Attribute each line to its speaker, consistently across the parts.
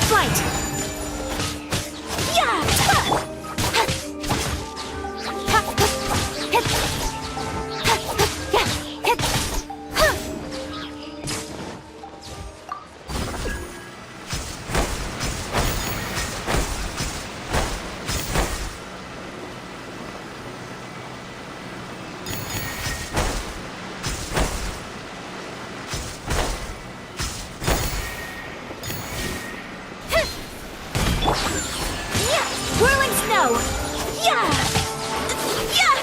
Speaker 1: flight! Yeah! Whirling snow! Yeah! Yeah!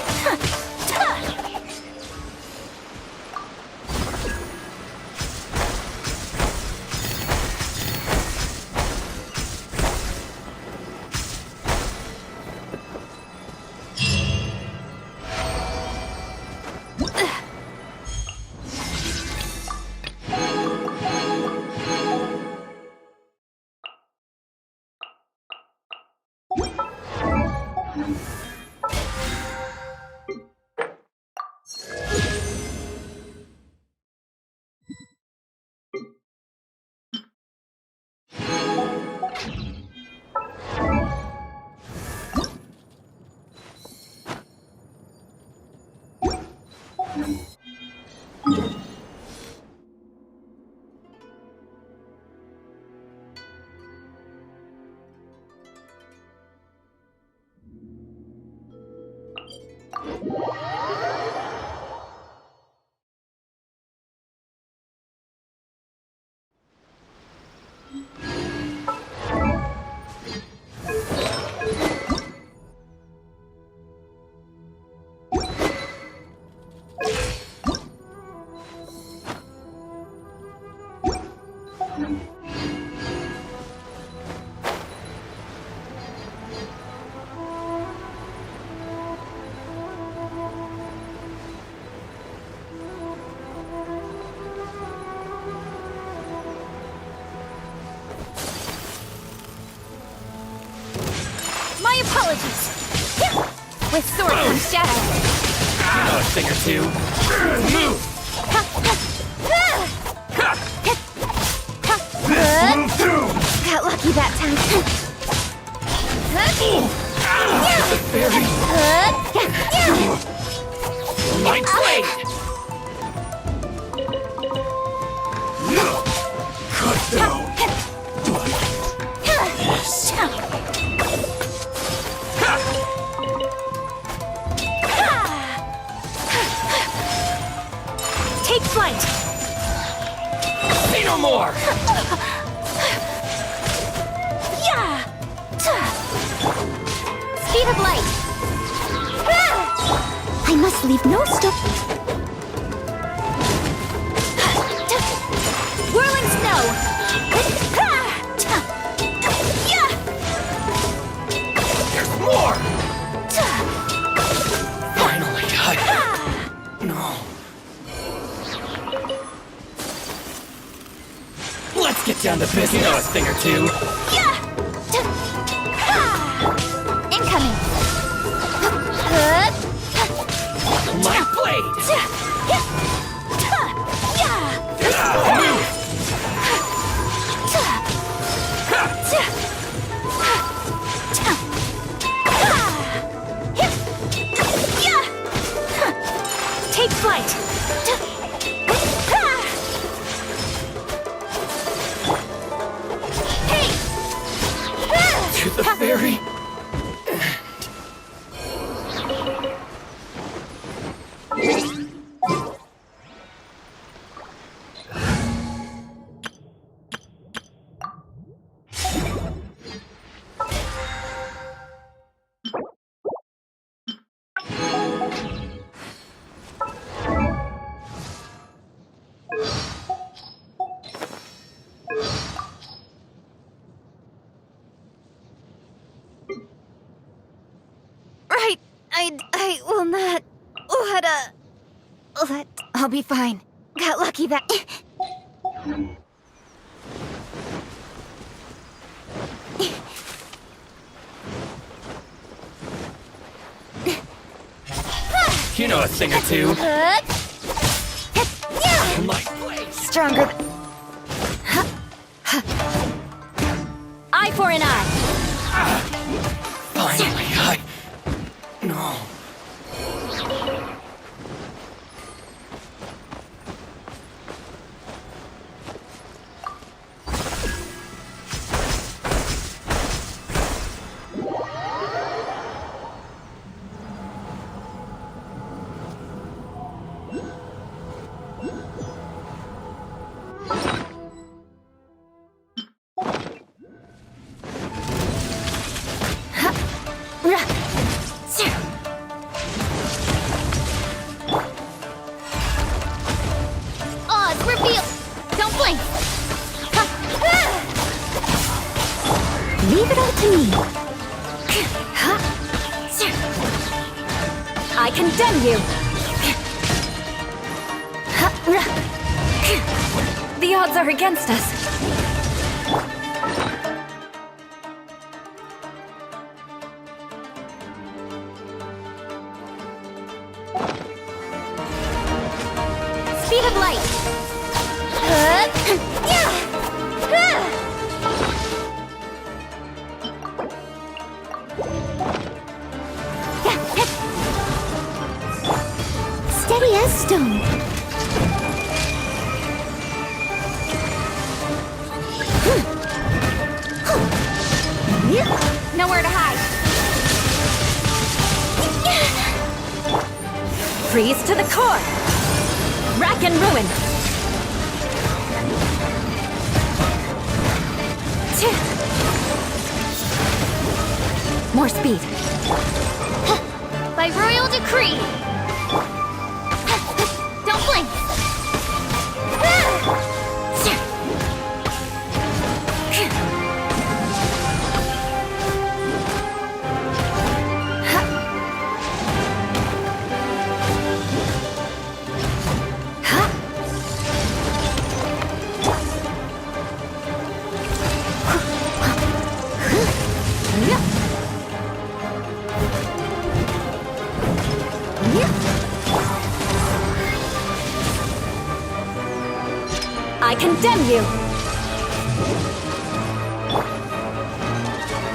Speaker 1: My apologies! With sword comes shadow.
Speaker 2: You know a thing or two. Move! Move through!
Speaker 1: Got lucky that time.
Speaker 2: The fairy! My blade! Cut down!
Speaker 1: Take flight!
Speaker 2: Say no more!
Speaker 1: Yeah! Speed of light! I must leave no stop. Whirling snow!
Speaker 2: There's more! Finally, No. Let's get down to business. You know a thing or two.
Speaker 1: Incoming!
Speaker 2: My blade!
Speaker 1: Take flight! Hey!
Speaker 2: To the fairy?
Speaker 1: Right, I will not let. I'll be fine. Got lucky that.
Speaker 2: You know a thing or two. My blade!
Speaker 1: Stronger. Eye for an eye.
Speaker 2: Finally, No.
Speaker 1: Oz, reveal! Don't blink! Leave it all to me. I condemn you! The odds are against us. Speed of light. Steady as stone. Nowhere to hide. Freeze to the core. Rack and ruin. More speed. By royal decree. Don't blink. I condemn you!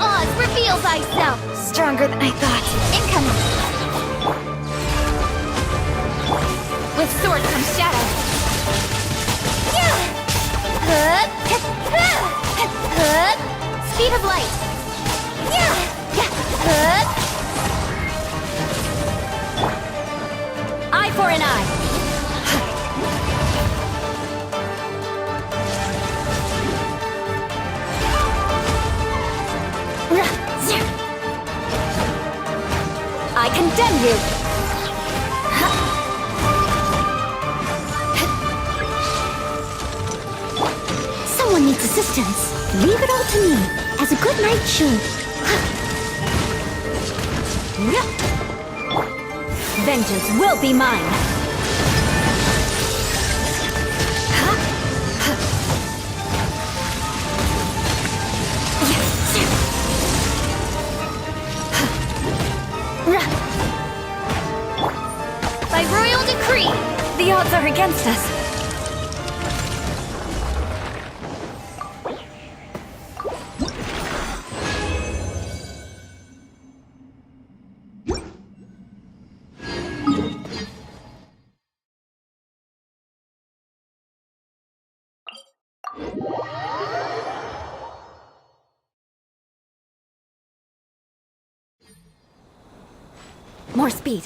Speaker 1: Oz, reveal thyself! Stronger than I thought. Incoming! With sword comes shadow. Speed of light! Eye for an eye! I condemn you! Someone needs assistance. Leave it all to me, as a good knight should. Vengeance will be mine! By royal decree, the odds are against us. More speed.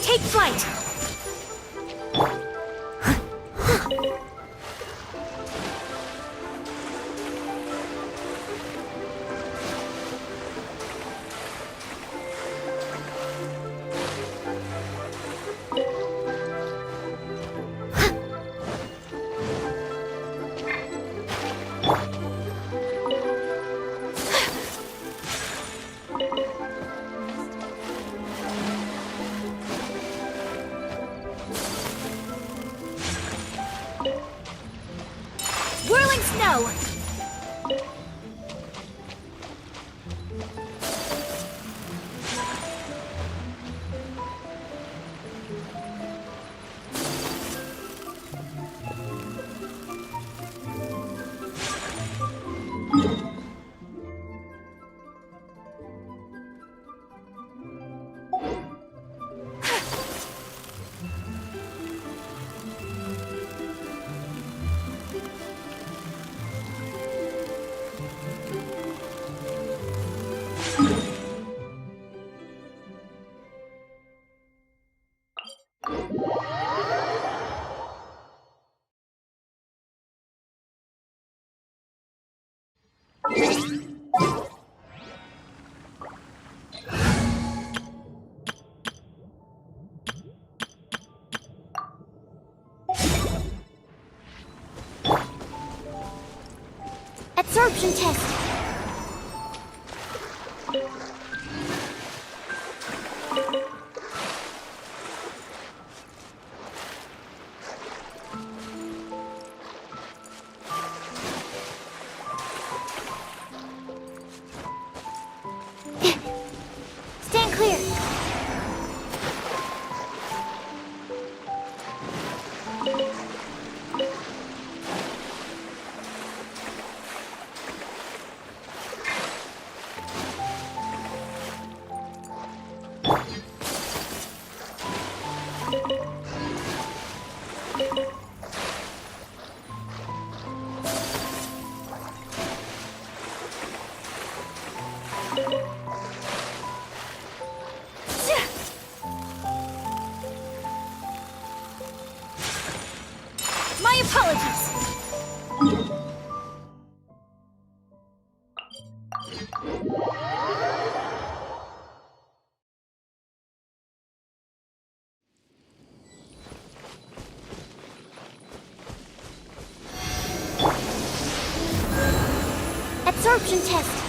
Speaker 1: Take flight! Whirling snow! Absorption test. Stand clear. My apologies. Absorption test.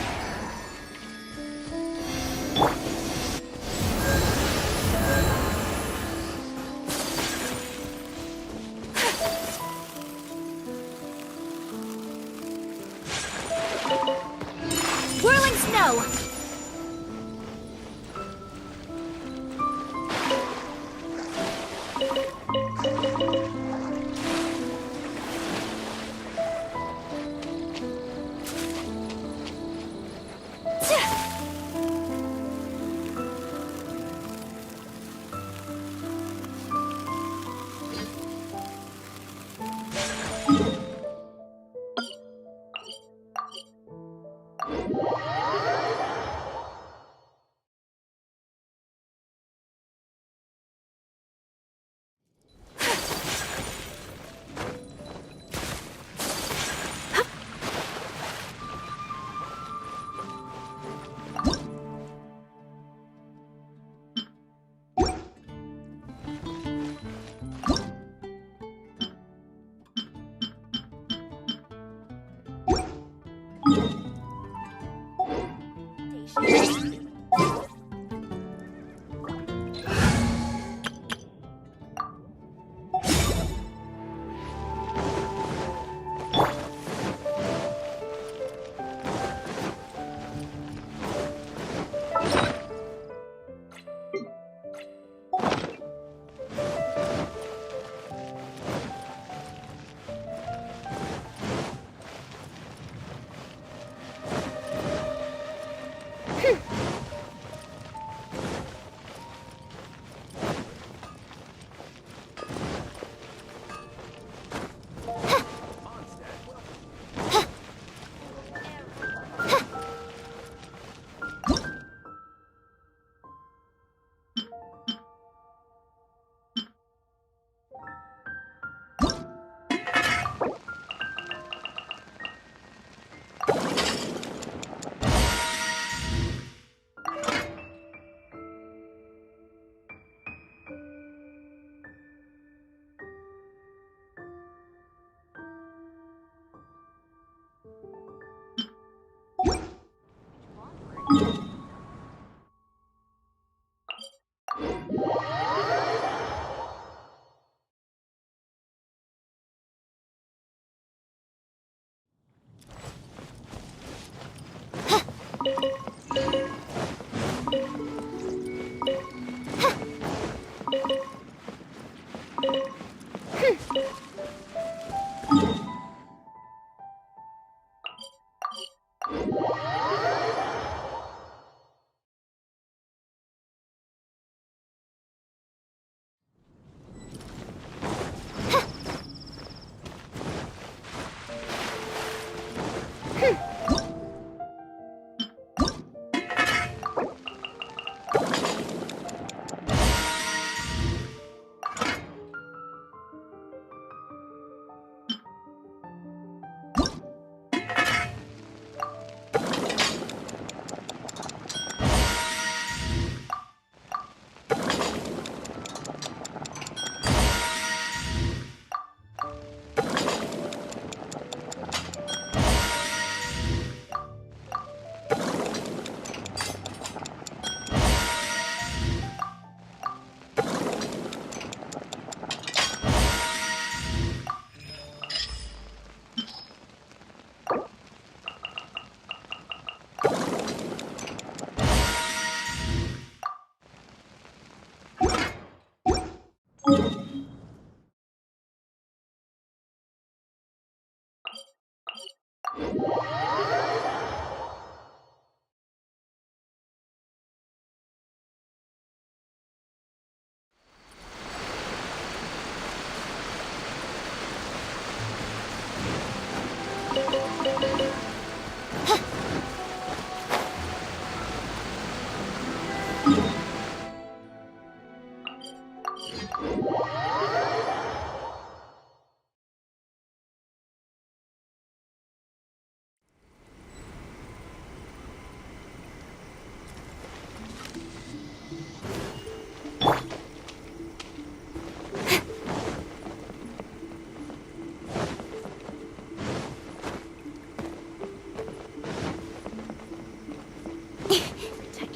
Speaker 1: Whirling snow.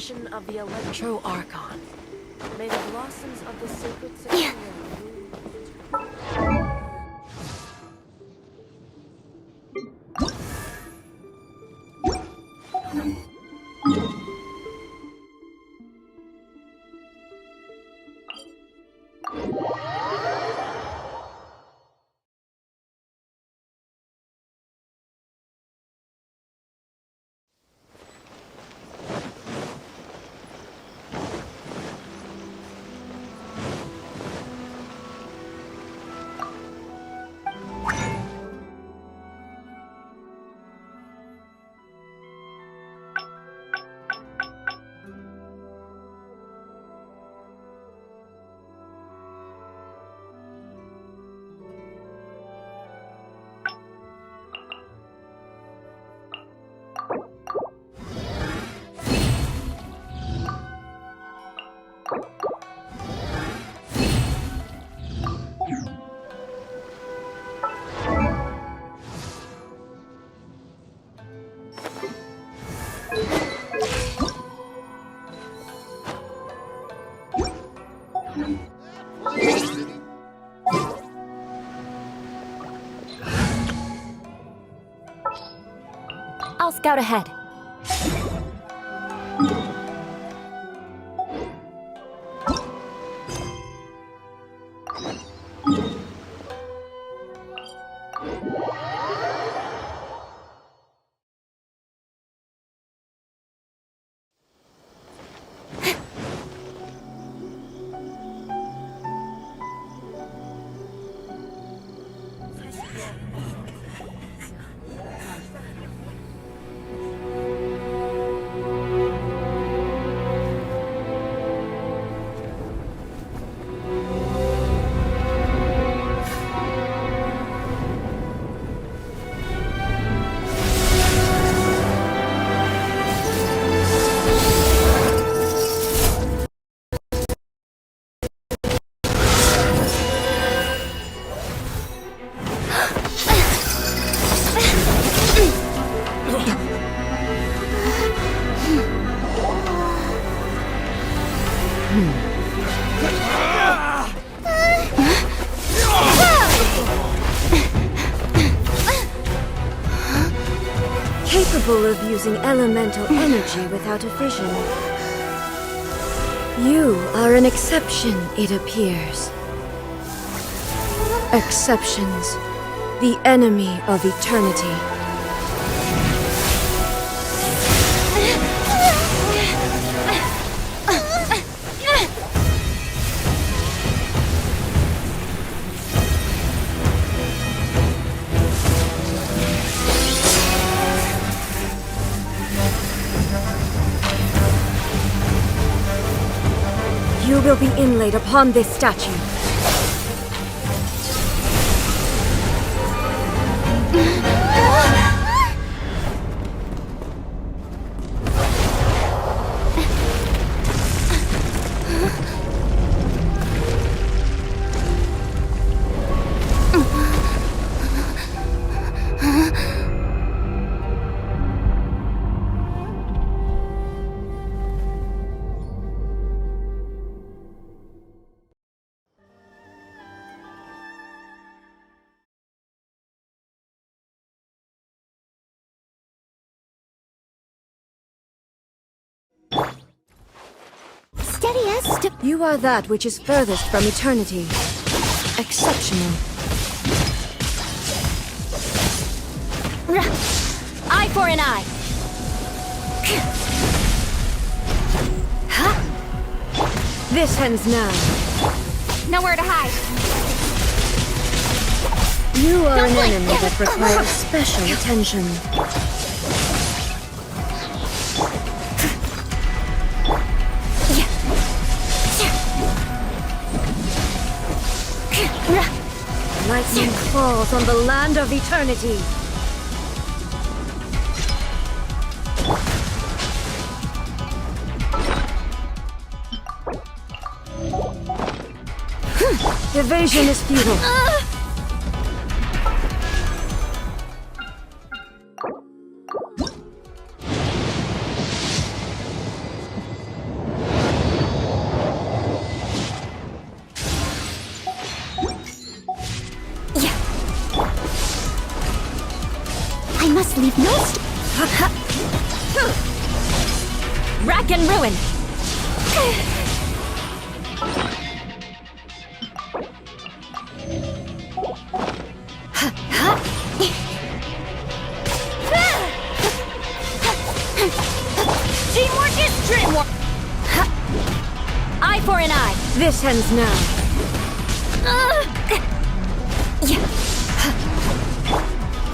Speaker 3: Protection of the Electro Archon. May the blossoms of the sacred Sanctuary
Speaker 1: I'll scout ahead.
Speaker 3: capable of using elemental energy without a vision. You are an exception, it appears. Exceptions, the enemy of eternity. You will be inlaid upon this statue.
Speaker 1: Steady as
Speaker 3: You are that which is furthest from eternity. Exceptional.
Speaker 1: Eye for an eye.
Speaker 3: This ends now.
Speaker 1: Nowhere to hide.
Speaker 3: You are
Speaker 1: Don't
Speaker 3: an
Speaker 1: blink.
Speaker 3: enemy that requires special attention. Lightning falls on the land of eternity. Evasion is futile.
Speaker 1: I must leave no rack and ruin. Teamwork is dreamwork. Eye for an eye.
Speaker 3: This ends now.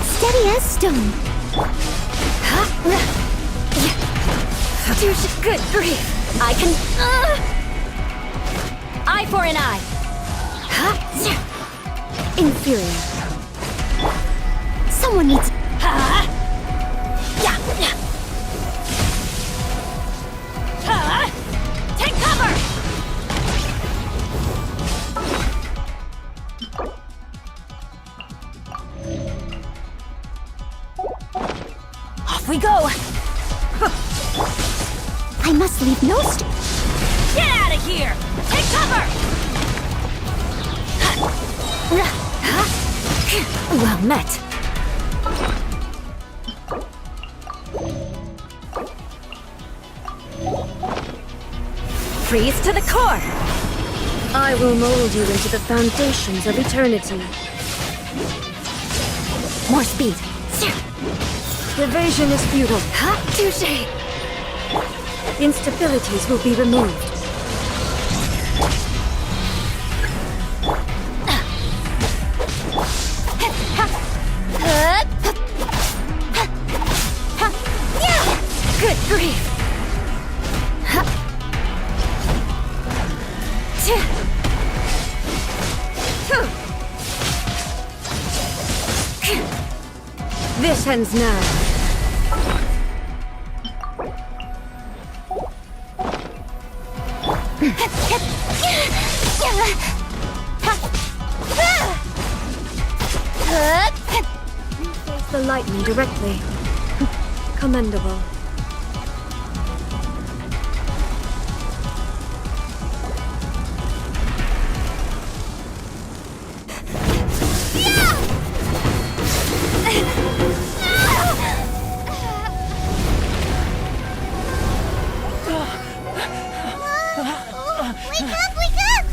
Speaker 1: Steady as stone. Good grief. I can. Eye for an eye.
Speaker 3: Inferior.
Speaker 1: Someone needs. Take cover. Off we go. I must leave no Get out of here! Take cover! Well met. Freeze to the core!
Speaker 3: I will mold you into the foundations of eternity.
Speaker 1: More speed.
Speaker 3: Evasion is futile.
Speaker 1: Touché!
Speaker 3: Instabilities will be removed.
Speaker 1: Good grief!
Speaker 3: This ends now. Face the lightning directly. Commendable.
Speaker 1: Wake up! Wake up!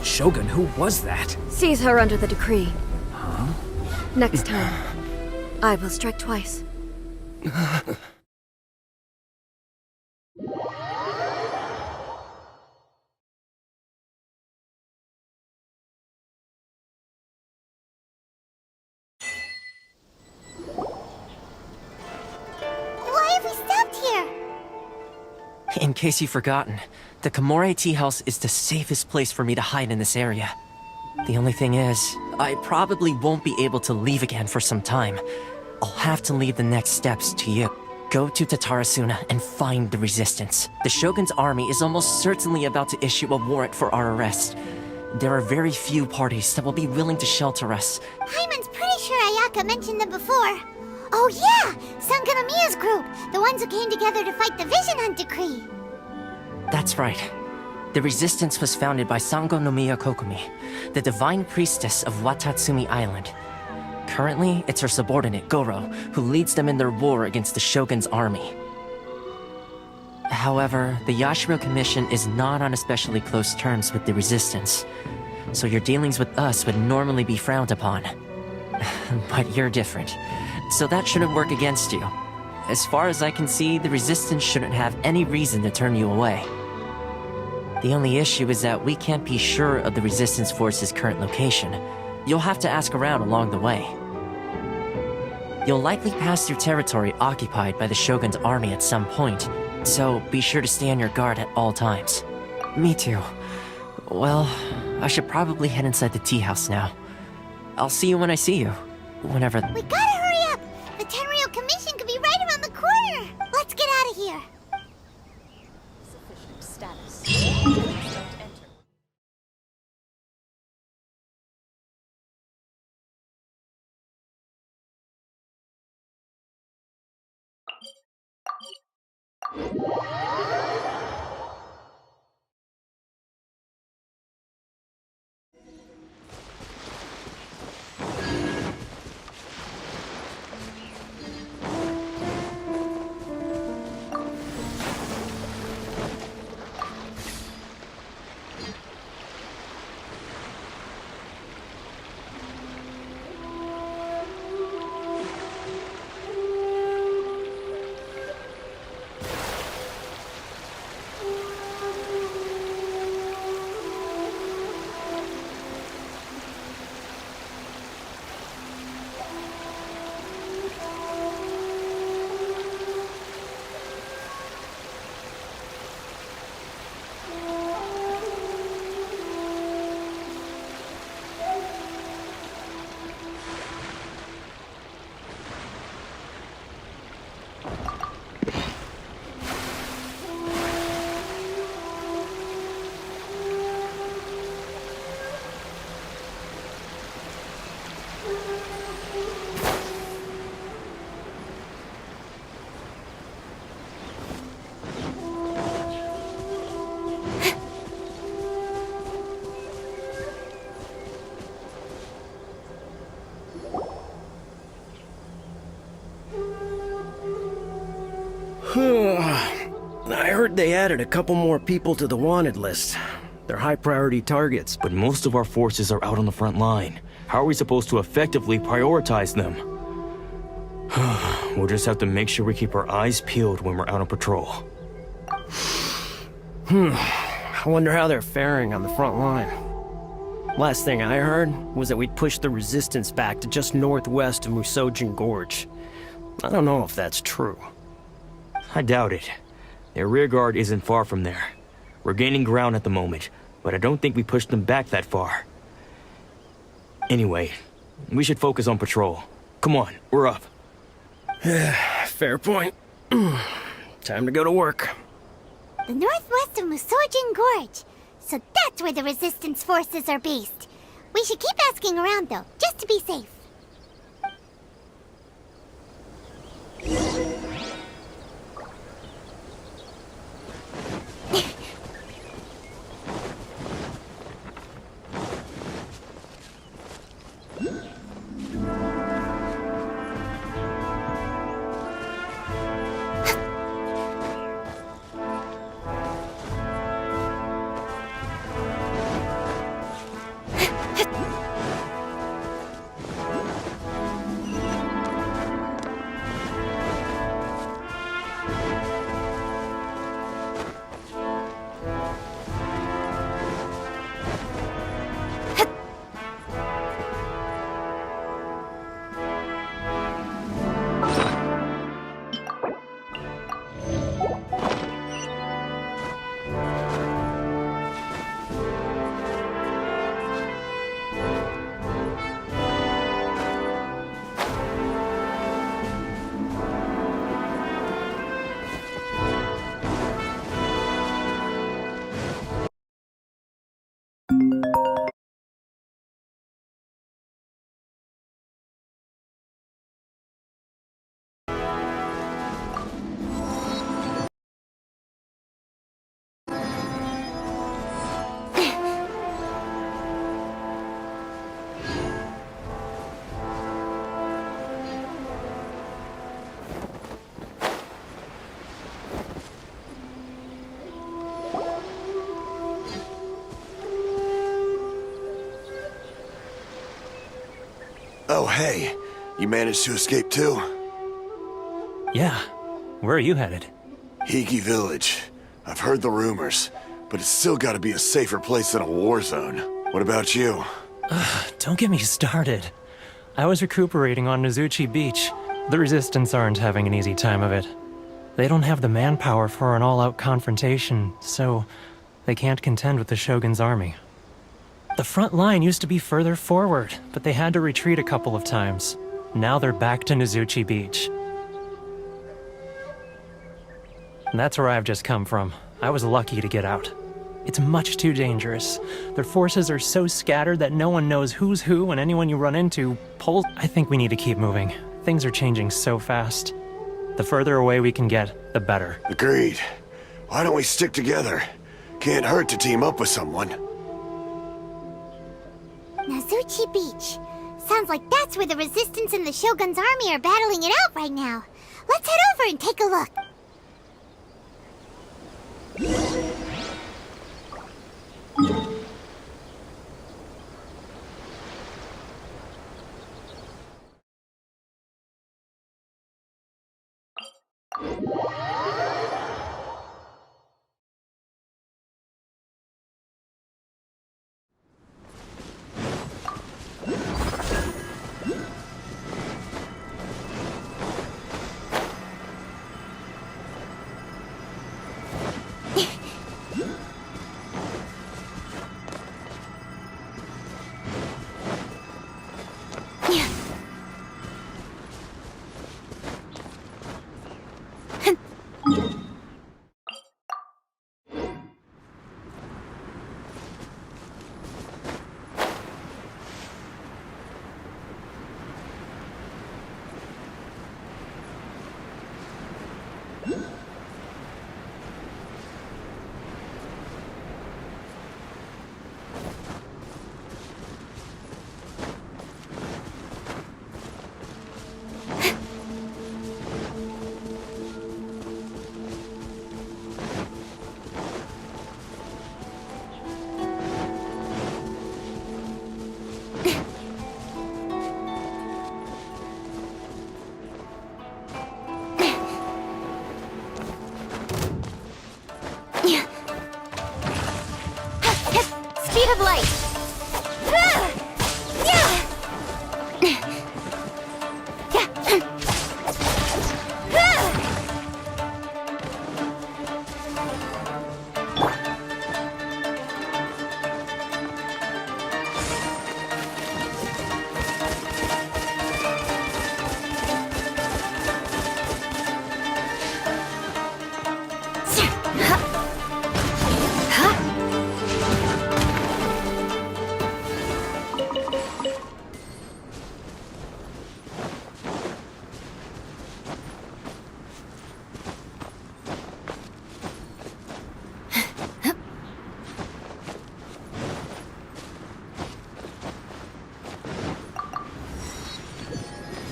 Speaker 2: Shogun, who was that?
Speaker 3: Seize her under the decree. Huh? Next time, I will strike twice.
Speaker 1: Why have we stopped here?
Speaker 4: In case you've forgotten, the Komore Tea House is the safest place for me to hide in this area. The only thing is, I probably won't be able to leave again for some time. I'll have to leave the next steps to you. Go to Tatarasuna and find the resistance. The Shogun's army is almost certainly about to issue a warrant for our arrest. There are very few parties that will be willing to shelter us.
Speaker 1: Hyman's pretty sure Ayaka mentioned them before. Oh yeah! Sangonomiya's group! The ones who came together to fight the Vision Hunt Decree!
Speaker 4: That's right. The resistance was founded by Sango no Miya Kokumi, the divine priestess of Watatsumi Island. Currently, it's her subordinate, Goro, who leads them in their war against the Shogun's army. However, the Yashiro Commission is not on especially close terms with the resistance, so your dealings with us would normally be frowned upon. But you're different, so that shouldn't work against you. As far as I can see, the resistance shouldn't have any reason to turn you away. The only issue is that we can't be sure of the resistance force's current location. You'll have to ask around along the way. You'll likely pass through territory occupied by the Shogun's army at some point, so be sure to stay on your guard at all times. Me too. Well, I should probably head inside the tea house now. I'll see you when I see you. Whenever...
Speaker 1: We gotta hurry up! The Tenryou Commission could be right around the corner! Let's get out of here!
Speaker 5: Sufficient status. Don't enter.
Speaker 6: I heard they added a couple more people to the wanted list. They're high-priority targets.
Speaker 7: But most of our forces are out on the front line. How are we supposed to effectively prioritize them? We'll just have to make sure we keep our eyes peeled when we're out on patrol.
Speaker 6: I wonder how they're faring on the front line. Last thing I heard was that we'd pushed the resistance back to just northwest of Musojin Gorge. I don't know if that's true.
Speaker 7: I doubt it. Their rearguard isn't far from there. We're gaining ground at the moment, but I don't think we pushed them back that far. Anyway, we should focus on patrol. Come on, we're up.
Speaker 6: Fair point. Time to go to work.
Speaker 1: The northwest of Musojin Gorge. So that's where the resistance forces are based. We should keep asking around though, just to be safe.
Speaker 8: Oh, hey. You managed to escape too?
Speaker 2: Yeah. Where are you headed?
Speaker 8: Hiki Village. I've heard the rumors, but it's still gotta be a safer place than a war zone. What about you?
Speaker 2: Don't get me started. I was recuperating on Nizuchi Beach. The Resistance aren't having an easy time of it. They don't have the manpower for an all-out confrontation, so they can't contend with the Shogun's army. The front line used to be further forward, but they had to retreat a couple of times. Now they're back to Nizuchi Beach. And that's where I've just come from. I was lucky to get out. It's much too dangerous. Their forces are so scattered that no one knows who's who, and anyone you run into pulls. I think we need to keep moving. Things are changing so fast. The further away we can get, the better.
Speaker 8: Agreed. Why don't we stick together? Can't hurt to team up with someone.
Speaker 1: Nizuchi Beach. Sounds like that's where the Resistance and the Shogun's army are battling it out right now. Let's head over and take a look. Speed of light.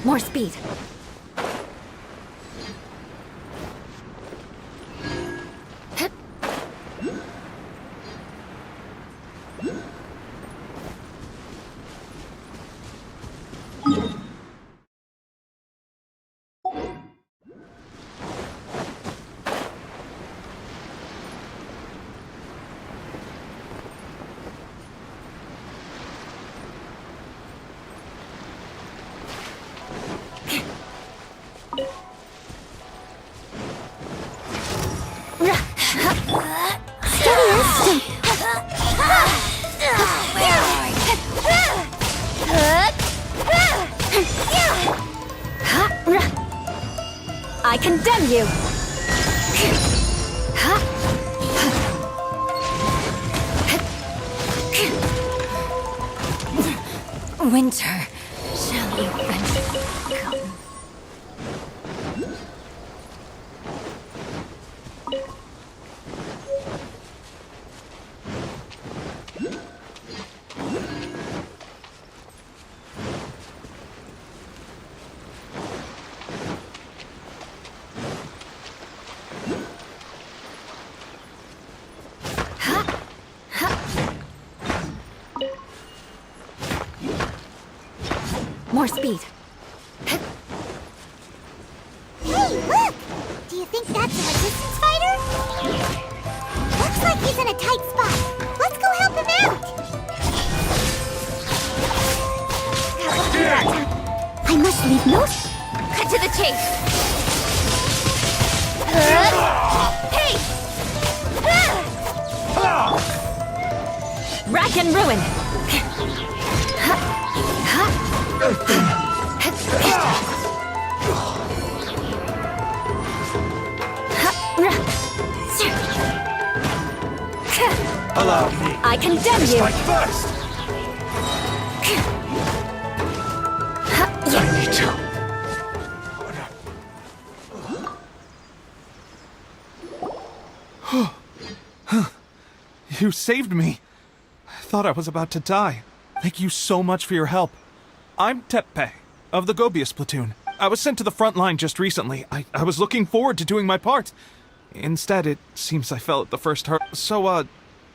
Speaker 1: More speed. I condemn you! Winter shall eventually come.
Speaker 3: More speed.
Speaker 1: Hey, look! Do you think that's a resistance fighter? Looks like he's in a tight spot. Let's go help him out! I must leave no...
Speaker 3: Cut to the chase. Hey! Rack and ruin.
Speaker 7: Allow me.
Speaker 3: I condemn you.
Speaker 7: Strike first. I need to.
Speaker 9: You saved me. I thought I was about to die. Thank you so much for your help. I'm Teppe, of the Gobius platoon. I was sent to the front line just recently. I was looking forward to doing my part. Instead, it seems I fell at the first hurt. So,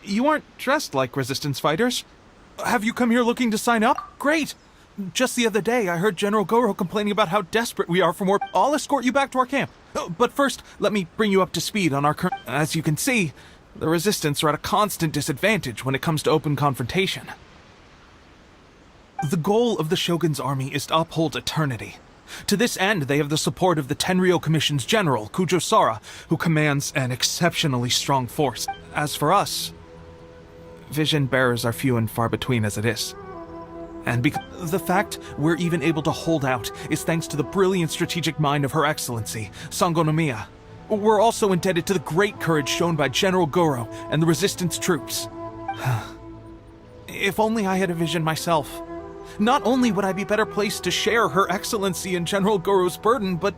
Speaker 9: you aren't dressed like resistance fighters? Have you come here looking to sign up? Great! Just the other day, I heard General Goro complaining about how desperate we are for more. I'll escort you back to our camp. But first, let me bring you up to speed on our current... As you can see, the Resistance are at a constant disadvantage when it comes to open confrontation. The goal of the Shogun's army is to uphold eternity. To this end, they have the support of the Tenryou Commission's general, Kujosara, who commands an exceptionally strong force. As for us, vision bearers are few and far between as it is. And the fact we're even able to hold out is thanks to the brilliant strategic mind of Her Excellency, Sangonomiya. We're also indebted to the great courage shown by General Goro and the Resistance troops. If only I had a vision myself. Not only would I be better placed to share Her Excellency and General Goro's burden, but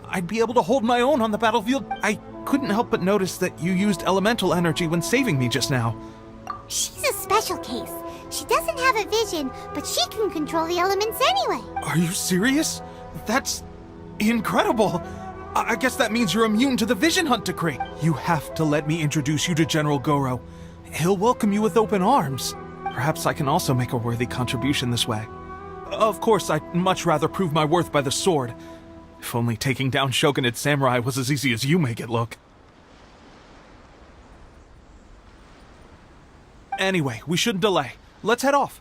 Speaker 9: I'd be able to hold my own on the battlefield. I couldn't help but notice that you used elemental energy when saving me just now.
Speaker 1: She's a special case. She doesn't have a vision, but she can control the elements anyway.
Speaker 9: Are you serious? That's incredible. I guess that means you're immune to the vision hunt decree. You have to let me introduce you to General Goro. He'll welcome you with open arms. Perhaps I can also make a worthy contribution this way. Of course, I'd much rather prove my worth by the sword. If only taking down Shogunate samurai was as easy as you make it look. Anyway, we shouldn't delay. Let's head off.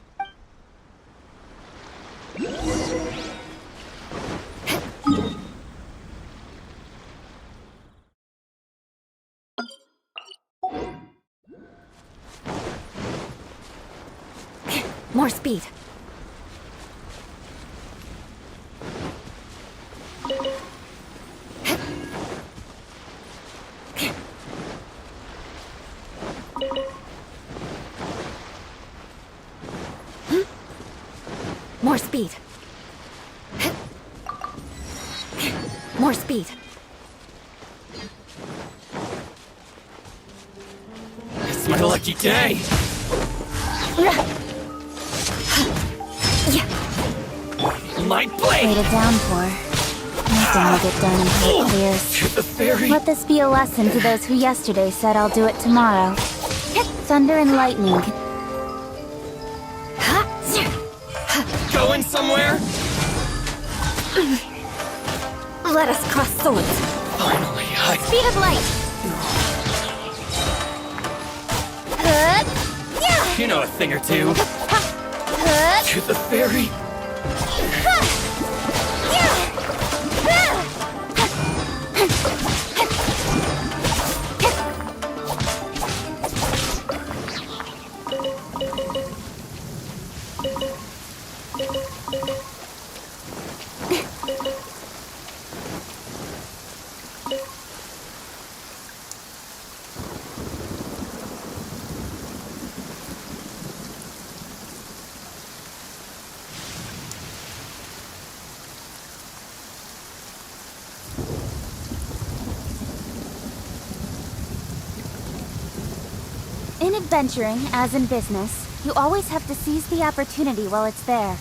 Speaker 3: More speed. More speed. More speed.
Speaker 7: It's my lucky day. My blade.
Speaker 10: Wait a downpour. Nothing will get done until it clears.
Speaker 7: To the ferry.
Speaker 10: Let this be a lesson to those who yesterday said I'll do it tomorrow. Thunder and lightning.
Speaker 7: Going somewhere?
Speaker 3: Let us cross swords.
Speaker 7: Finally,
Speaker 3: Speed of light.
Speaker 7: You know a thing or two. To the ferry.
Speaker 10: In adventuring, as in business, you always have to seize the opportunity while it's there.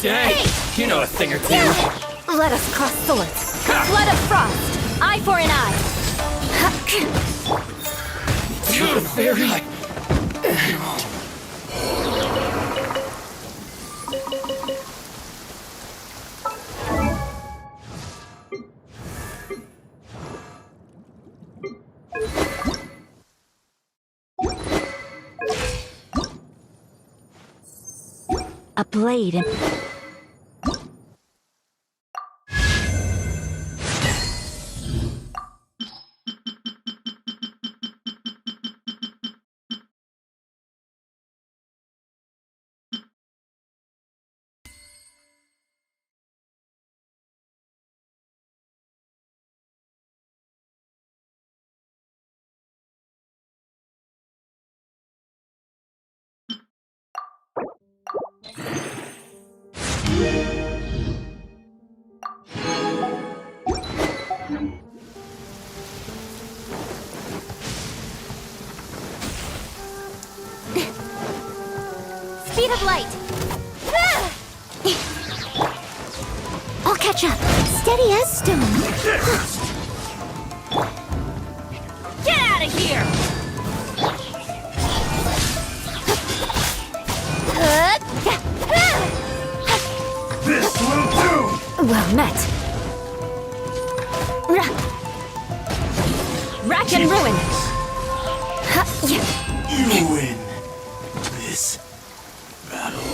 Speaker 6: Dang, you know a thing or two.
Speaker 3: Let us cross swords. Blood of frost. Eye for an eye.
Speaker 6: You're very...
Speaker 10: A blade and...
Speaker 3: Speed of light.
Speaker 1: I'll catch up. Steady as stone.
Speaker 3: Get out of here!
Speaker 8: This will do!
Speaker 3: Well met. Rack and ruin.
Speaker 8: You win this battle.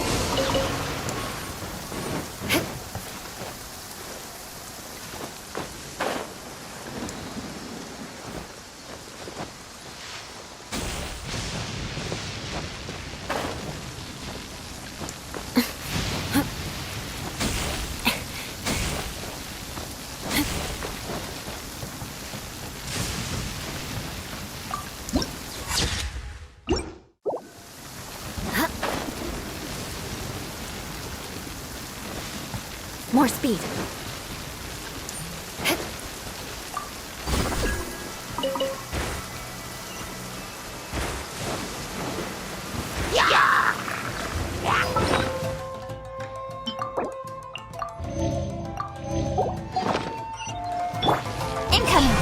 Speaker 3: More speed.
Speaker 1: Incoming.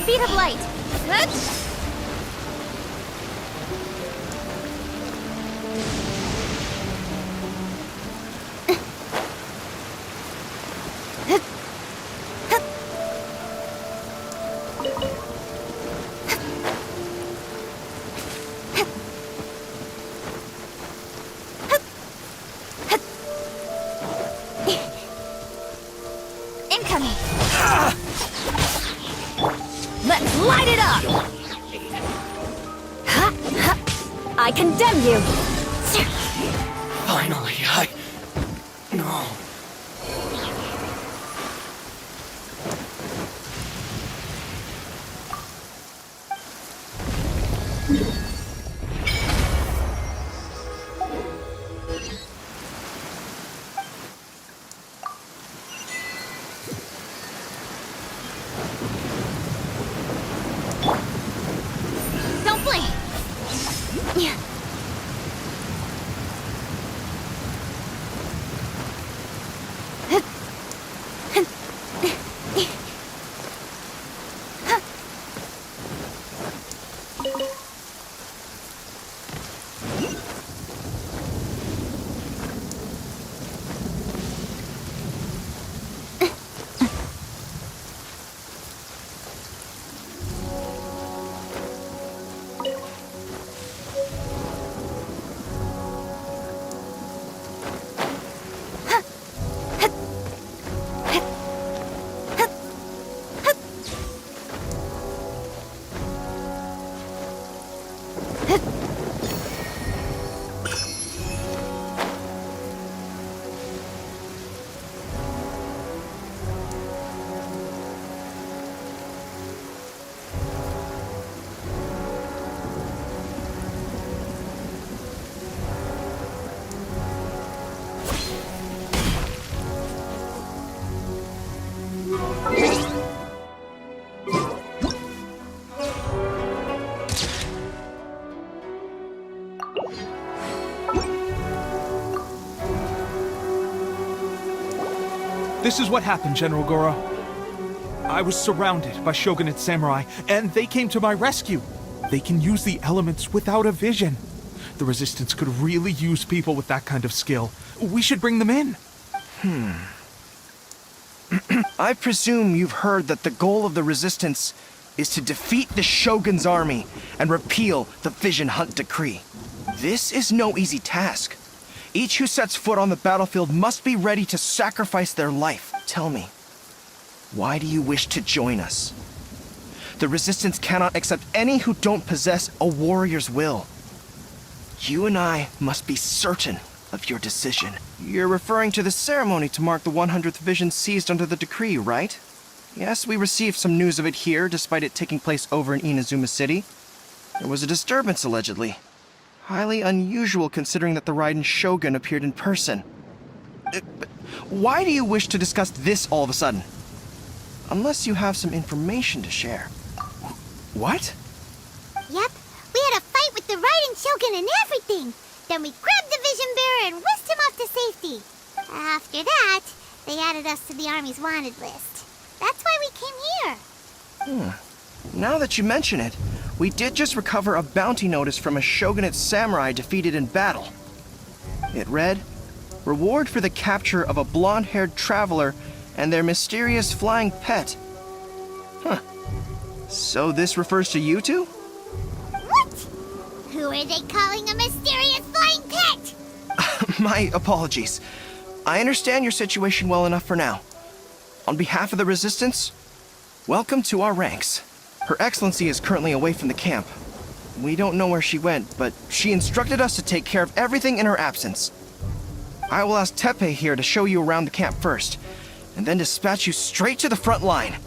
Speaker 3: Speed of light.
Speaker 1: Incoming.
Speaker 3: Let's light it up! I condemn you!
Speaker 6: Finally, No.
Speaker 1: Don't blink.
Speaker 9: This is what happened, General Goro. I was surrounded by Shogunate samurai, and they came to my rescue. They can use the elements without a vision. The Resistance could really use people with that kind of skill. We should bring them in.
Speaker 11: I presume you've heard that the goal of the Resistance is to defeat the Shogun's army and repeal the Vision Hunt Decree. This is no easy task. Each who sets foot on the battlefield must be ready to sacrifice their life. Tell me, why do you wish to join us? The Resistance cannot accept any who don't possess a warrior's will. You and I must be certain of your decision. You're referring to the ceremony to mark the 100th vision seized under the decree, right? Yes, we received some news of it here, despite it taking place over in Inazuma City. There was a disturbance, allegedly. Highly unusual considering that the Raiden Shogun appeared in person. Why do you wish to discuss this all of a sudden? Unless you have some information to share. What?
Speaker 1: Yep, we had a fight with the Raiden Shogun and everything. Then we grabbed the Vision Bearer and whisked him off to safety. After that, they added us to the Army's wanted list. That's why we came here.
Speaker 11: Now that you mention it, we did just recover a bounty notice from a Shogunate samurai defeated in battle. It read, "Reward for the capture of a blonde-haired traveler and their mysterious flying pet." So this refers to you two?
Speaker 1: What? Who are they calling a mysterious flying pet?
Speaker 11: My apologies. I understand your situation well enough for now. On behalf of the Resistance, welcome to our ranks. Her Excellency is currently away from the camp. We don't know where she went, but she instructed us to take care of everything in her absence. I will ask Teppei here to show you around the camp first, and then dispatch you straight to the front line.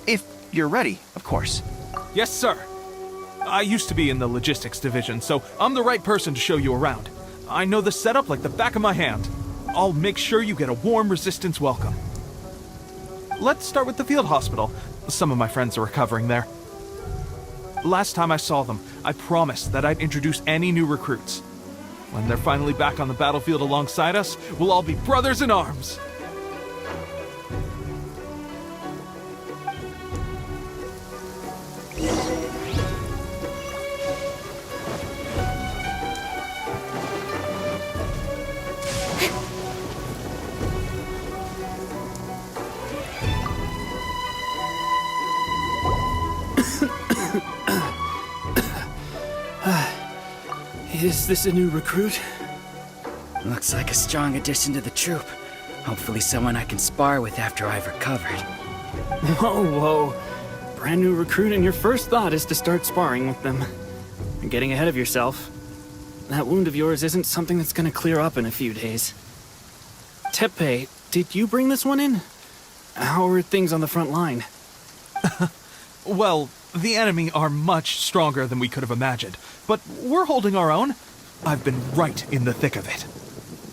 Speaker 11: If you're ready, of course.
Speaker 9: Yes, sir. I used to be in the logistics division, so I'm the right person to show you around. I know the setup like the back of my hand. I'll make sure you get a warm Resistance welcome. Let's start with the field hospital. Some of my friends are recovering there. Last time I saw them, I promised that I'd introduce any new recruits. When they're finally back on the battlefield alongside us, we'll all be brothers in arms.
Speaker 12: Is this a new recruit? Looks like a strong addition to the troop. Hopefully someone I can spar with after I've recovered. Whoa. Brand new recruit and your first thought is to start sparring with them. You're getting ahead of yourself. That wound of yours isn't something that's gonna clear up in a few days. Teppei, did you bring this one in? How are things on the front line?
Speaker 9: Well, the enemy are much stronger than we could have imagined, but we're holding our own. I've been right in the thick of it.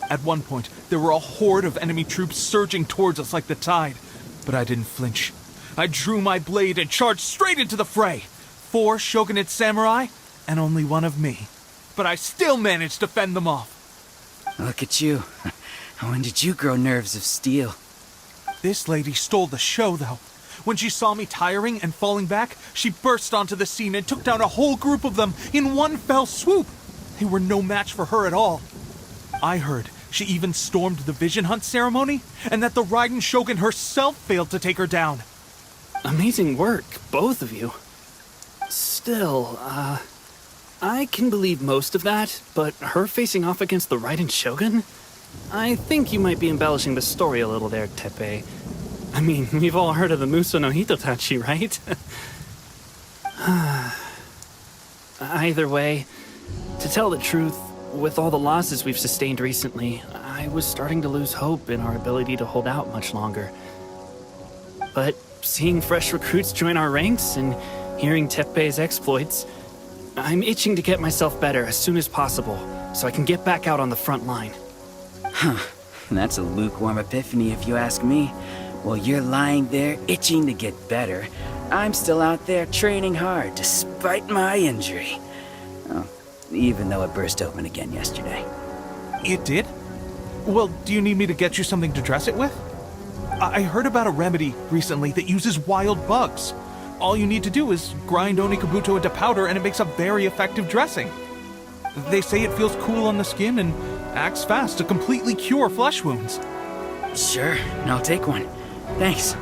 Speaker 9: At one point, there were a horde of enemy troops surging towards us like the tide, but I didn't flinch. I drew my blade and charged straight into the fray. 4 Shogunate samurai, and only one of me. But I still managed to fend them off.
Speaker 12: Look at you. When did you grow nerves of steel?
Speaker 9: This lady stole the show, though. When she saw me tiring and falling back, she burst onto the scene and took down a whole group of them in one fell swoop. They were no match for her at all. I heard she even stormed the Vision Hunt ceremony, and that the Raiden Shogun herself failed to take her down.
Speaker 12: Amazing work, both of you. Still, I can believe most of that, but her facing off against the Raiden Shogun? I think you might be embellishing the story a little there, Teppei. I mean, we've all heard of the Muso no Hitotachi, right? Either way, to tell the truth, with all the losses we've sustained recently, I was starting to lose hope in our ability to hold out much longer. But seeing fresh recruits join our ranks and hearing Teppei's exploits, I'm itching to get myself better as soon as possible, so I can get back out on the front line.
Speaker 13: That's a lukewarm epiphany if you ask me. While you're lying there itching to get better, I'm still out there training hard despite my injury. Oh, even though it burst open again yesterday.
Speaker 9: It did? Well, do you need me to get you something to dress it with? I heard about a remedy recently that uses wild bugs. All you need to do is grind Onikabuto into powder and it makes a very effective dressing. They say it feels cool on the skin and acts fast to completely cure flesh wounds.
Speaker 12: Sure, I'll take one. Thanks.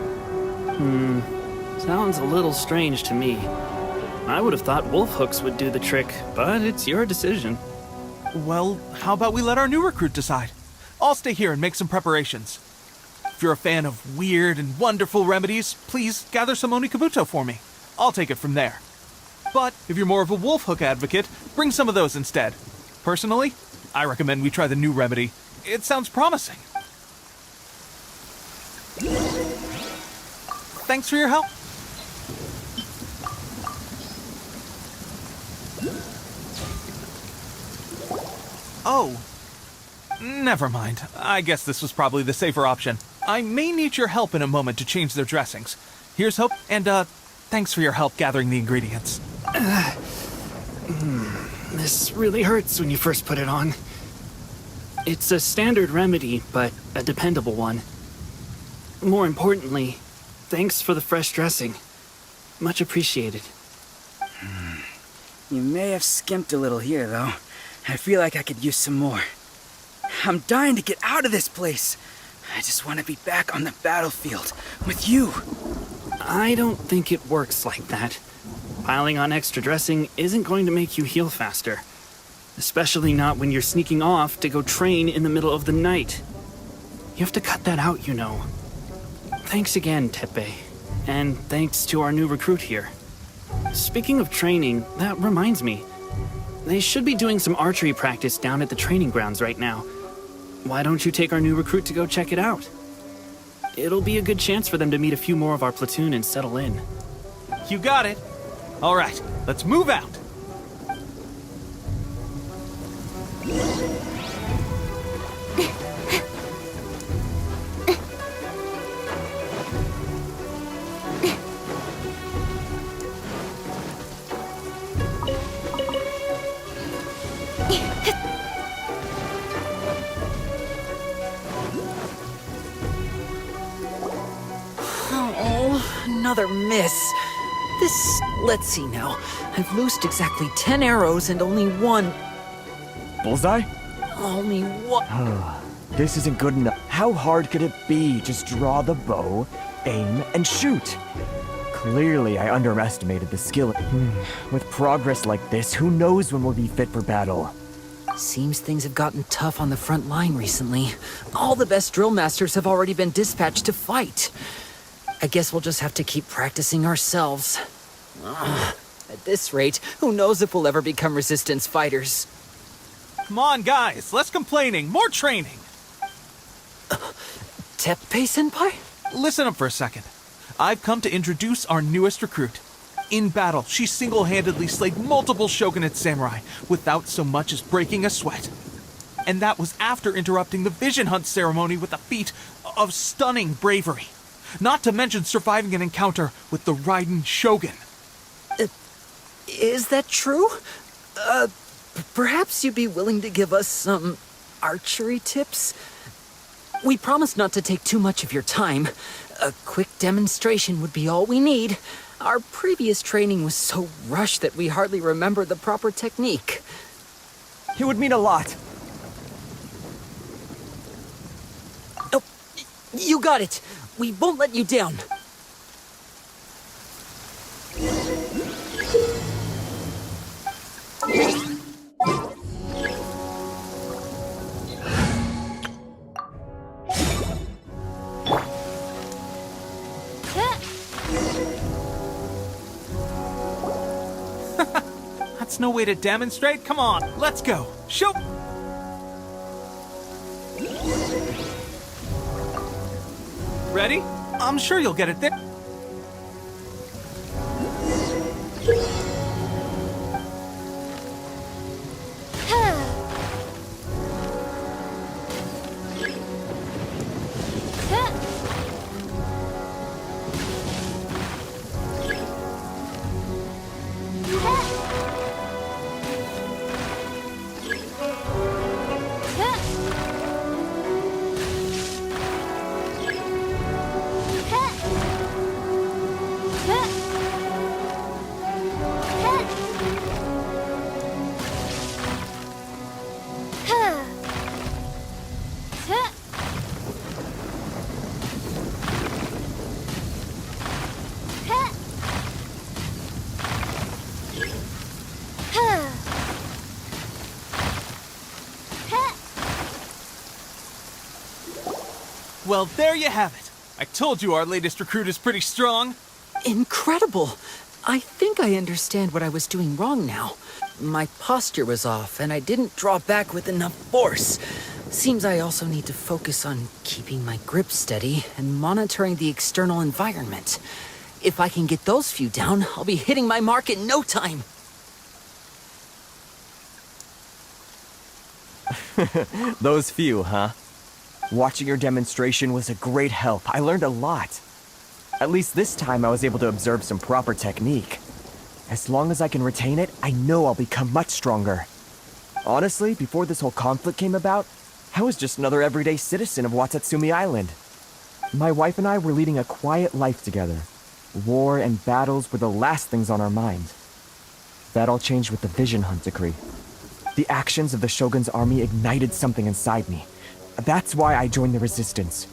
Speaker 2: Sounds a little strange to me. I would have thought wolf hooks would do the trick, but it's your decision.
Speaker 9: Well, how about we let our new recruit decide? I'll stay here and make some preparations. If you're a fan of weird and wonderful remedies, please gather some Onikabuto for me. I'll take it from there. But if you're more of a wolf hook advocate, bring some of those instead. Personally, I recommend we try the new remedy. It sounds promising. Thanks for your help. Oh, never mind. I guess this was probably the safer option. I may need your help in a moment to change their dressings. Here's hope, and thanks for your help gathering the ingredients.
Speaker 2: This really hurts when you first put it on. It's a standard remedy, but a dependable one. More importantly, thanks for the fresh dressing. Much appreciated.
Speaker 13: You may have skimped a little here, though. I feel like I could use some more. I'm dying to get out of this place. I just want to be back on the battlefield with you.
Speaker 2: I don't think it works like that. Piling on extra dressing isn't going to make you heal faster. Especially not when you're sneaking off to go train in the middle of the night. You have to cut that out, you know. Thanks again, Teppei. And thanks to our new recruit here. Speaking of training, that reminds me. They should be doing some archery practice down at the training grounds right now. Why don't you take our new recruit to go check it out? It'll be a good chance for them to meet a few more of our platoon and settle in.
Speaker 9: You got it. All right, let's move out.
Speaker 14: Another miss. Let's see now. I've loosed exactly 10 arrows and only one.
Speaker 15: Bullseye?
Speaker 14: Only one.
Speaker 15: This isn't good enough. How hard could it be? Just draw the bow, aim, and shoot. Clearly, I underestimated the skill. With progress like this, who knows when we'll be fit for battle?
Speaker 14: Seems things have gotten tough on the front line recently. All the best drill masters have already been dispatched to fight. I guess we'll just have to keep practicing ourselves. At this rate, who knows if we'll ever become resistance fighters.
Speaker 9: Come on, guys, less complaining, more training.
Speaker 14: Teppei-senpai?
Speaker 9: Listen up for a second. I've come to introduce our newest recruit. In battle, she single-handedly slayed multiple shogunate samurai without so much as breaking a sweat. And that was after interrupting the vision hunt ceremony with a feat of stunning bravery. Not to mention surviving an encounter with the Raiden Shogun.
Speaker 14: Is that true? Perhaps you'd be willing to give us some archery tips? We promise not to take too much of your time. A quick demonstration would be all we need. Our previous training was so rushed that we hardly remember the proper technique.
Speaker 15: It would mean a lot.
Speaker 14: Oh, you got it. We won't let you down.
Speaker 9: That's no way to demonstrate. Come on, let's go. Shoot! Ready? I'm sure you'll get it there. Well, there you have it. I told you our latest recruit is pretty strong.
Speaker 14: Incredible! I think I understand what I was doing wrong now. My posture was off, and I didn't draw back with enough force. Seems I also need to focus on keeping my grip steady and monitoring the external environment. If I can get those few down, I'll be hitting my mark in no time.
Speaker 15: Those few, huh? Watching your demonstration was a great help. I learned a lot. At least this time I was able to observe some proper technique. As long as I can retain it, I know I'll become much stronger. Honestly, before this whole conflict came about, I was just another everyday citizen of Watatsumi Island. My wife and I were leading a quiet life together. War and battles were the last things on our mind. That all changed with the Vision Hunt decree. The actions of the Shogun's army ignited something inside me. That's why I joined the resistance.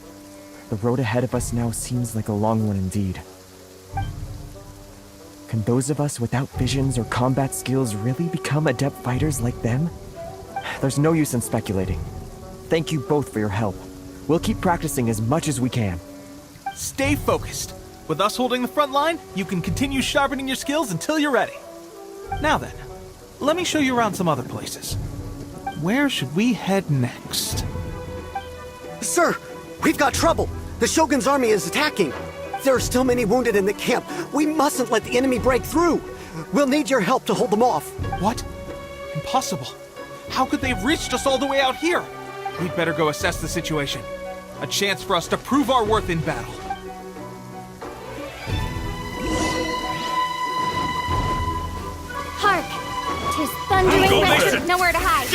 Speaker 15: The road ahead of us now seems like a long one indeed. Can those of us without visions or combat skills really become adept fighters like them? There's no use in speculating. Thank you both for your help. We'll keep practicing as much as we can.
Speaker 9: Stay focused. With us holding the front line, you can continue sharpening your skills until you're ready. Now then, let me show you around some other places. Where should we head next?
Speaker 16: Sir, we've got trouble. The Shogun's army is attacking. There are still many wounded in the camp. We mustn't let the enemy break through. We'll need your help to hold them off.
Speaker 9: What? Impossible. How could they have reached us all the way out here? We'd better go assess the situation. A chance for us to prove our worth in battle.
Speaker 1: Hark! 'Tis thundering weather. Nowhere to hide.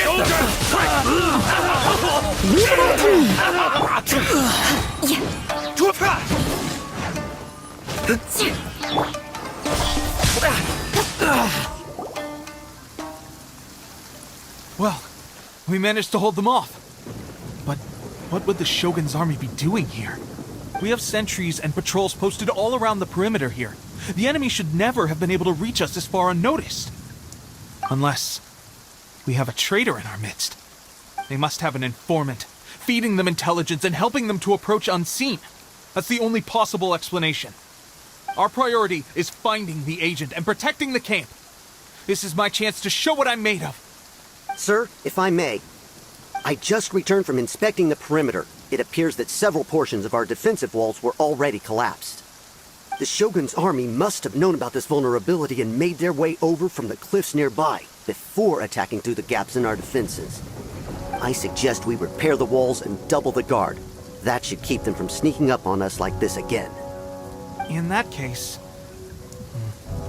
Speaker 9: Well, we managed to hold them off. But what would the Shogun's army be doing here? We have sentries and patrols posted all around the perimeter here. The enemy should never have been able to reach us this far unnoticed. Unless we have a traitor in our midst. They must have an informant, feeding them intelligence and helping them to approach unseen. That's the only possible explanation. Our priority is finding the agent and protecting the camp. This is my chance to show what I'm made of.
Speaker 16: Sir, if I may, I just returned from inspecting the perimeter. It appears that several portions of our defensive walls were already collapsed. The Shogun's army must have known about this vulnerability and made their way over from the cliffs nearby before attacking through the gaps in our defenses. I suggest we repair the walls and double the guard. That should keep them from sneaking up on us like this again.
Speaker 9: In that case...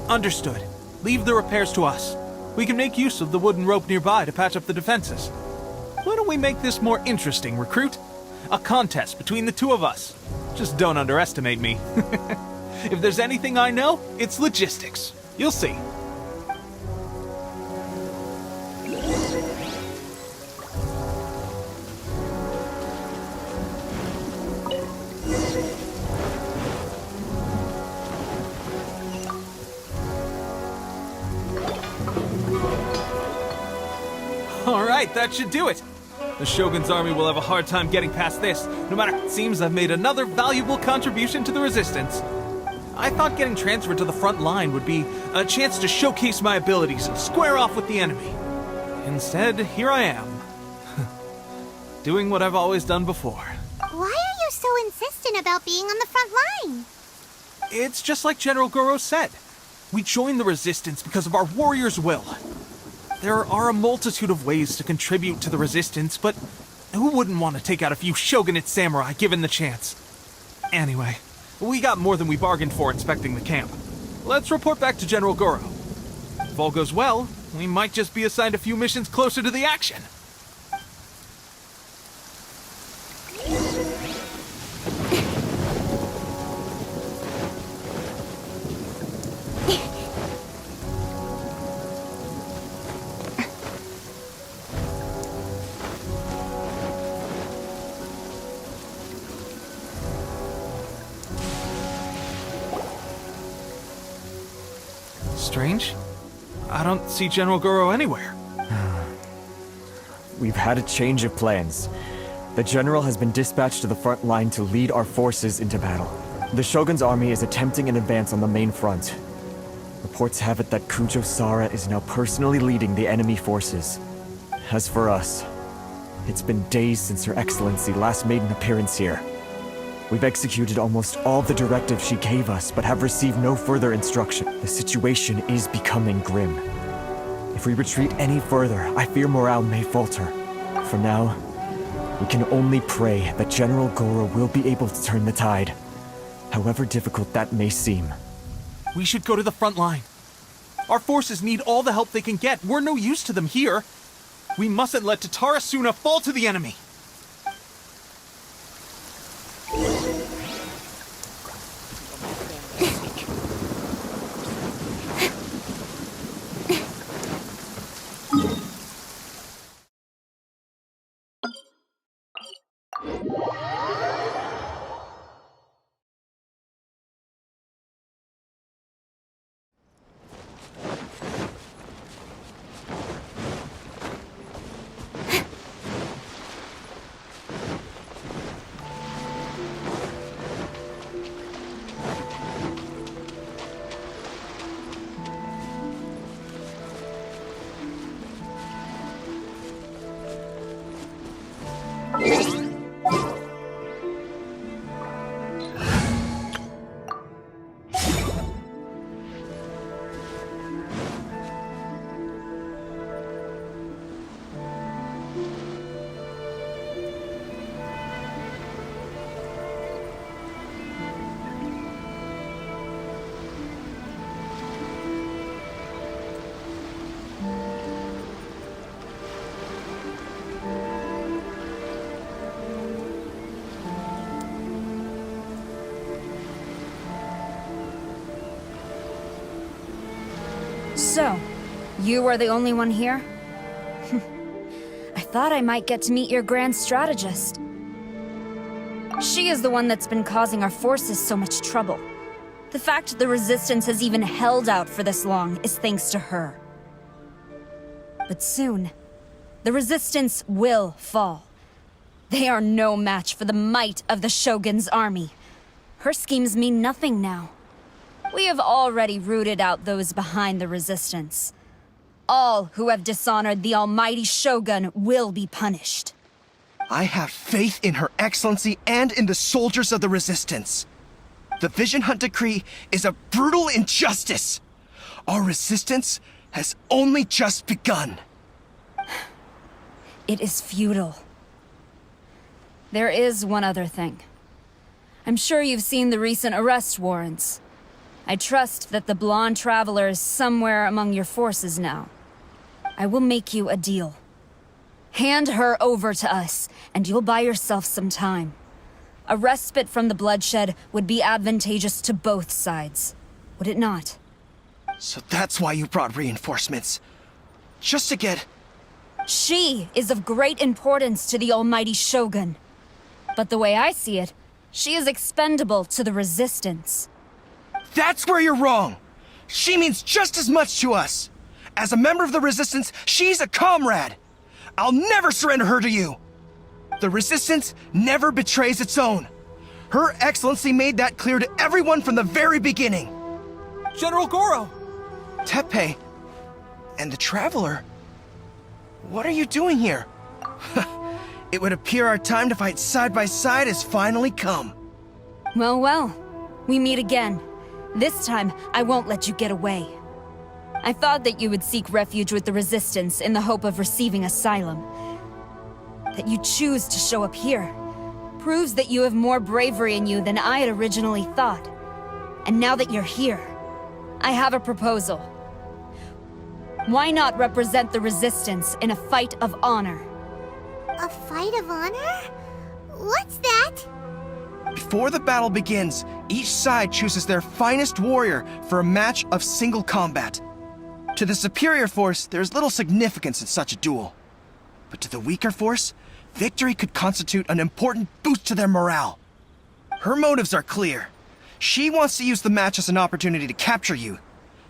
Speaker 9: Understood. Leave the repairs to us. We can make use of the wooden rope nearby to patch up the defenses. Why don't we make this more interesting, recruit? A contest between the two of us. Just don't underestimate me. If there's anything I know, it's logistics. You'll see. All right, that should do it. The Shogun's army will have a hard time getting past this. No matter, it seems I've made another valuable contribution to the resistance. I thought getting transferred to the front line would be a chance to showcase my abilities and square off with the enemy. Instead, here I am. Doing what I've always done before.
Speaker 1: Why are you so insistent about being on the front line?
Speaker 9: It's just like General Goro said. We joined the resistance because of our warrior's will. There are a multitude of ways to contribute to the resistance, but who wouldn't want to take out a few shogunate samurai given the chance? Anyway, we got more than we bargained for inspecting the camp. Let's report back to General Goro. If all goes well, we might just be assigned a few missions closer to the action. Strange. I don't see General Goro anywhere.
Speaker 15: We've had a change of plans. The general has been dispatched to the front line to lead our forces into battle. The Shogun's army is attempting an advance on the main front. Reports have it that Kujo Sara is now personally leading the enemy forces. As for us, it's been days since Her Excellency last made an appearance here. We've executed almost all the directives she gave us, but have received no further instruction. The situation is becoming grim. If we retreat any further, I fear morale may falter. For now, we can only pray that General Goro will be able to turn the tide, however difficult that may seem.
Speaker 9: We should go to the front line. Our forces need all the help they can get. We're no use to them here. We mustn't let Tatarasuna fall to the enemy.
Speaker 17: So, you are the only one here? I thought I might get to meet your grand strategist. She is the one that's been causing our forces so much trouble. The fact the Resistance has even held out for this long is thanks to her. But soon, the Resistance will fall. They are no match for the might of the Shogun's army. Her schemes mean nothing now. We have already rooted out those behind the Resistance. All who have dishonored the almighty Shogun will be punished.
Speaker 11: I have faith in Her Excellency and in the soldiers of the Resistance. The Vision Hunt Decree is a brutal injustice. Our resistance has only just begun.
Speaker 17: It is futile. There is one other thing. I'm sure you've seen the recent arrest warrants. I trust that the blonde traveler is somewhere among your forces now. I will make you a deal. Hand her over to us, and you'll buy yourself some time. A respite from the bloodshed would be advantageous to both sides, would it not?
Speaker 11: So that's why you brought reinforcements. Just to get...
Speaker 17: She is of great importance to the almighty Shogun. But the way I see it, she is expendable to the Resistance.
Speaker 11: That's where you're wrong! She means just as much to us! As a member of the Resistance, she's a comrade! I'll never surrender her to you! The Resistance never betrays its own. Her Excellency made that clear to everyone from the very beginning.
Speaker 9: General Goro!
Speaker 11: Teppei, and the Traveler? What are you doing here? It would appear our time to fight side by side has finally come.
Speaker 17: Well, we meet again. This time, I won't let you get away. I thought that you would seek refuge with the Resistance in the hope of receiving asylum. That you choose to show up here proves that you have more bravery in you than I had originally thought. And now that you're here, I have a proposal. Why not represent the Resistance in a fight of honor?
Speaker 1: A fight of honor? What's that?
Speaker 11: Before the battle begins, each side chooses their finest warrior for a match of single combat. To the superior force, there is little significance in such a duel. But to the weaker force, victory could constitute an important boost to their morale. Her motives are clear. She wants to use the match as an opportunity to capture you.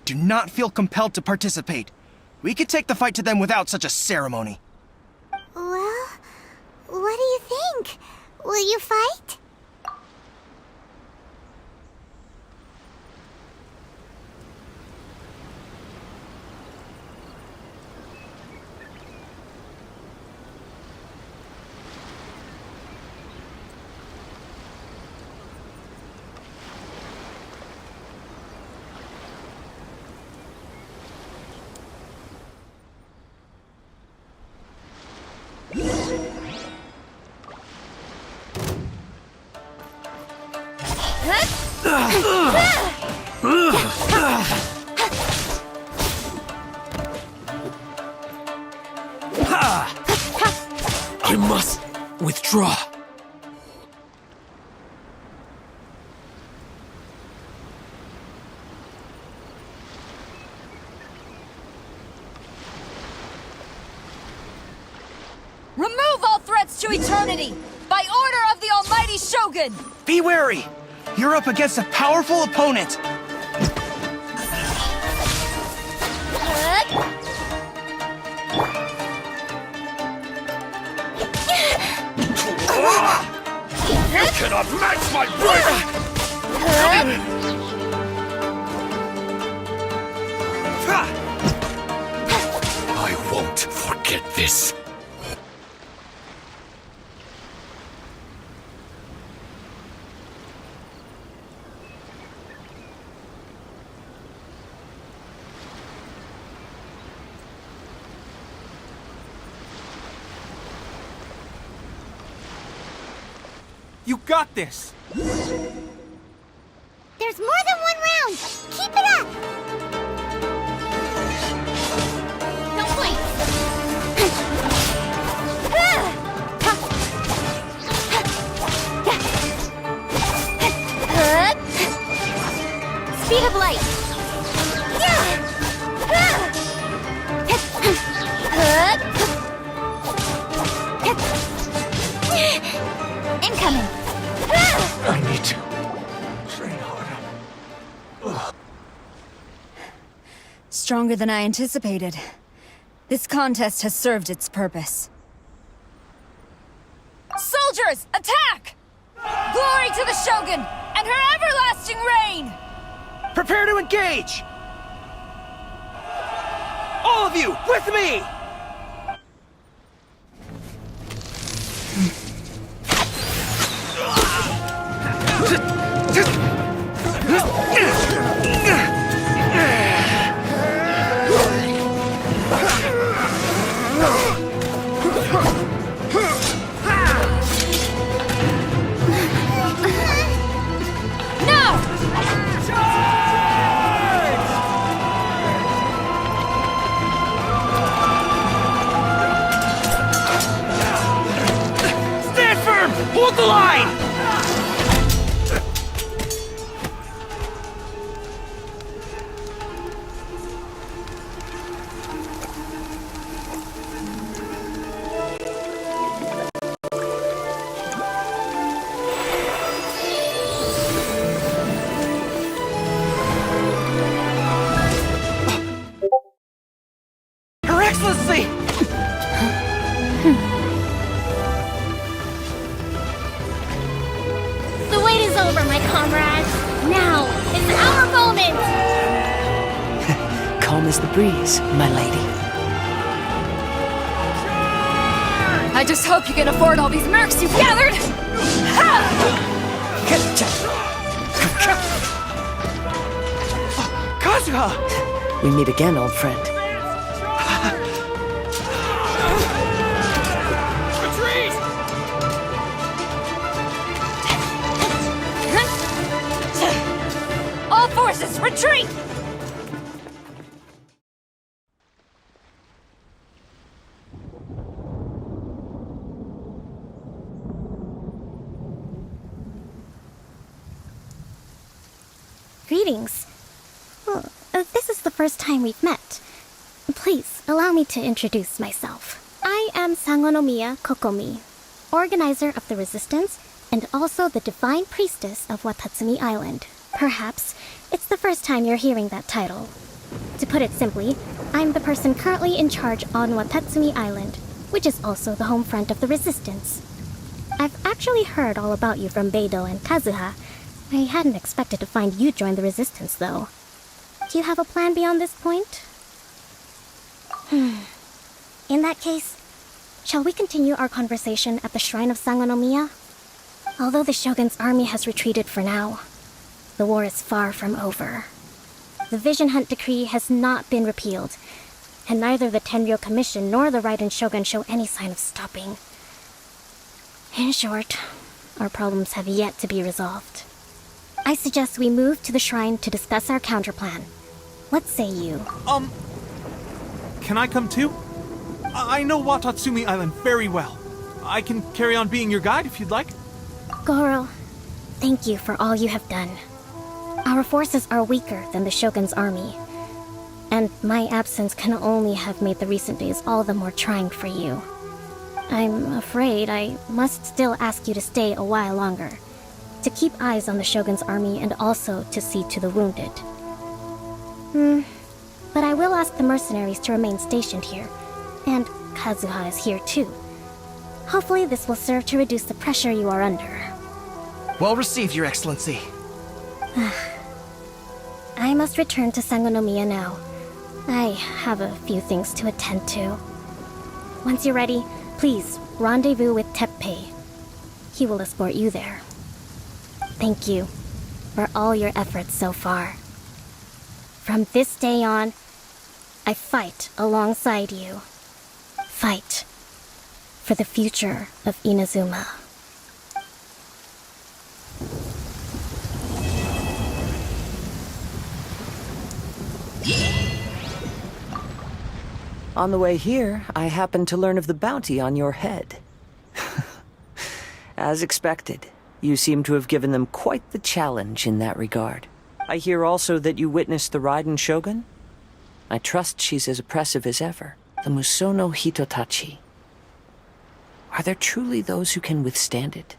Speaker 11: Do not feel compelled to participate. We could take the fight to them without such a ceremony.
Speaker 1: Well, what do you think? Will you fight?
Speaker 12: I must withdraw.
Speaker 17: Remove all threats to eternity! By order of the Almighty Shogun!
Speaker 11: Be wary! You're up against a powerful opponent!
Speaker 12: You cannot match my brain! I won't forget this.
Speaker 9: You got this!
Speaker 1: There's more than one round! Keep it up! Don't wait! Speed of light! Incoming!
Speaker 12: I need to train harder.
Speaker 17: Stronger than I anticipated. This contest has served its purpose. Soldiers, attack! Glory to the Shogun and her everlasting reign!
Speaker 11: Prepare to engage! All of you, with me! Hold the line! Her Excellency!
Speaker 1: The wait is over, my comrades! Now is our moment!
Speaker 4: Calm as the breeze, my lady.
Speaker 17: I just hope you can afford all these mercs you've gathered!
Speaker 11: Kazuha!
Speaker 4: We meet again, old friend.
Speaker 11: Retreat!
Speaker 17: All forces, retreat!
Speaker 10: Greetings. Well, this is the first time we've met. Please, allow me to introduce myself. I am Sangonomiya Kokomi, organizer of the Resistance and also the Divine Priestess of Watatsumi Island. Perhaps it's the first time you're hearing that title. To put it simply, I'm the person currently in charge on Watatsumi Island, which is also the home front of the Resistance. I've actually heard all about you from Beidou and Kazuha. I hadn't expected to find you join the Resistance, though. Do you have a plan beyond this point? In that case, shall we continue our conversation at the Shrine of Sangonomiya? Although the Shogun's army has retreated for now, the war is far from over. The Vision Hunt Decree has not been repealed, and neither the Tenryo Commission nor the Raiden Shogun show any sign of stopping. In short, our problems have yet to be resolved. I suggest we move to the shrine to discuss our counterplan. What say you?
Speaker 9: Can I come too? I know Watatsumi Island very well. I can carry on being your guide if you'd like.
Speaker 10: Goro, thank you for all you have done. Our forces are weaker than the Shogun's army, and my absence can only have made the recent days all the more trying for you. I'm afraid I must still ask you to stay a while longer, to keep eyes on the Shogun's army and also to see to the wounded. But I will ask the mercenaries to remain stationed here, and Kazuha is here too. Hopefully this will serve to reduce the pressure you are under.
Speaker 11: Well received, Your Excellency.
Speaker 10: I must return to Sangonomiya now. I have a few things to attend to. Once you're ready, please rendezvous with Teppei. He will escort you there. Thank you for all your efforts so far. From this day on, I fight alongside you. Fight for the future of Inazuma.
Speaker 18: On the way here, I happened to learn of the bounty on your head. As expected, you seem to have given them quite the challenge in that regard. I hear also that you witnessed the Raiden Shogun? I trust she's as oppressive as ever. The Musono Hitotachi. Are there truly those who can withstand it?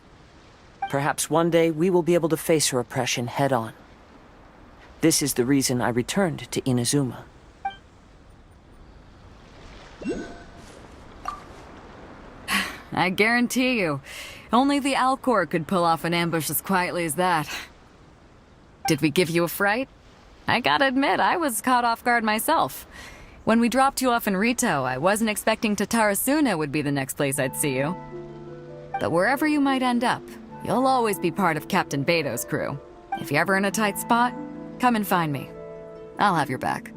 Speaker 18: Perhaps one day we will be able to face her oppression head-on. This is the reason I returned to Inazuma.
Speaker 19: I guarantee you, only the Alcor could pull off an ambush as quietly as that. Did we give you a fright? I gotta admit, I was caught off guard myself. When we dropped you off in Rito, I wasn't expecting Tatarasuna would be the next place I'd see you. But wherever you might end up, you'll always be part of Captain Beidou's crew. If you're ever in a tight spot, come and find me. I'll have your back.